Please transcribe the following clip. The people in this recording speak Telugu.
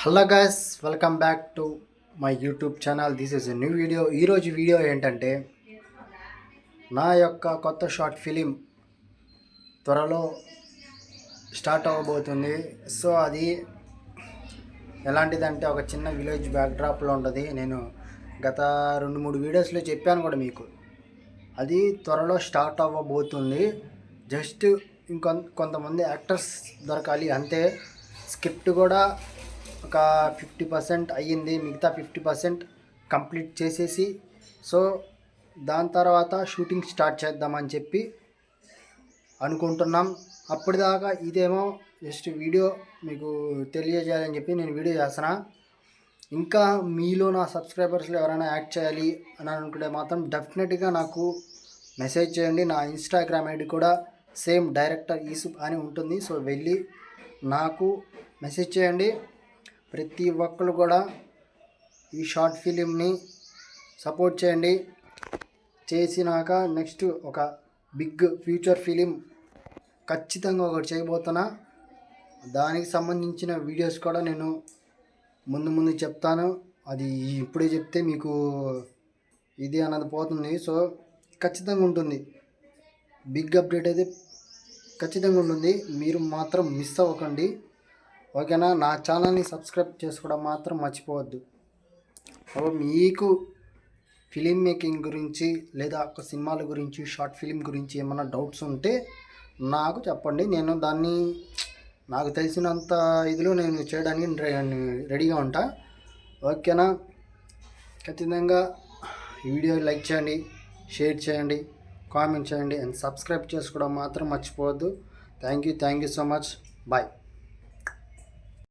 Hello guys, welcome back to my YouTube channel. This is a new video. ఈరోజు వీడియో ఏంటంటే నా యొక్క కొత్త షార్ట్ ఫిలిం త్వరలో స్టార్ట్ అవ్వబోతుంది. సో అది ఎలాంటిదంటే ఒక చిన్న విలేజ్ బ్యాక్డ్రాప్లో ఉంటుంది. నేను గత 2-3 వీడియోస్లో చెప్పాను కూడా మీకు. అది త్వరలో స్టార్ట్ అవ్వబోతుంది. జస్ట్ కొంతమంది యాక్టర్స్ దొరకాలి అంతే. స్క్రిప్ట్ కూడా ఒక 50% అయ్యింది. మిగతా 50% కంప్లీట్ చేసేసి సో దాని తర్వాత షూటింగ్ స్టార్ట్ చేద్దామని చెప్పి అనుకుంటున్నాం. అప్పటిదాకా ఇదేమో జస్ట్ వీడియో మీకు తెలియజేయాలని చెప్పి నేను వీడియో చేస్తున్నా. ఇంకా మీలో నా సబ్స్క్రైబర్స్లో ఎవరైనా యాక్ట్ చేయాలి అని అనుకుంటే మాత్రం డెఫినెట్గా నాకు మెసేజ్ చేయండి. నా ఇన్స్టాగ్రామ్ ఐడి కూడా సేమ్ డైరెక్టర్ యూసుఫ్ అని ఉంటుంది. సో వెళ్ళి నాకు మెసేజ్ చేయండి. ప్రతి ఒక్కరు కూడా ఈ షార్ట్ ఫిలింని సపోర్ట్ చేయండి. చేసినాక నెక్స్ట్ ఒక బిగ్ ఫ్యూచర్ ఫిలిం ఖచ్చితంగా ఒకటి చేయబోతున్నా. దానికి సంబంధించిన వీడియోస్ కూడా నేను ముందు చెప్తాను. అది ఇప్పుడే చెప్తే మీకు ఇది అన్నది పోతుంది. సో ఖచ్చితంగా ఉంటుంది, బిగ్ అప్డేట్ అయితే ఖచ్చితంగా ఉంటుంది. మీరు మాత్రం మిస్ అవ్వకండి, ఓకేనా? నా ఛానల్ని సబ్స్క్రైబ్ చేసుకోవడం మాత్రం మర్చిపోవద్దు. మీకు ఫిలిం మేకింగ్ గురించి లేదా ఒక సినిమాల గురించి, షార్ట్ ఫిలిం గురించి ఏమైనా డౌట్స్ ఉంటే నాకు చెప్పండి. నేను దాన్ని నాకు తెలిసినంత ఇదిలో నేను చేయడానికి రెడీగా ఉంటా, ఓకేనా? ఖచ్చితంగా ఈ వీడియో లైక్ చేయండి, షేర్ చేయండి, కామెంట్ చేయండి అండ్ సబ్స్క్రైబ్ చేసుకోవడం మాత్రం మర్చిపోవద్దు. Thank you so much. Bye.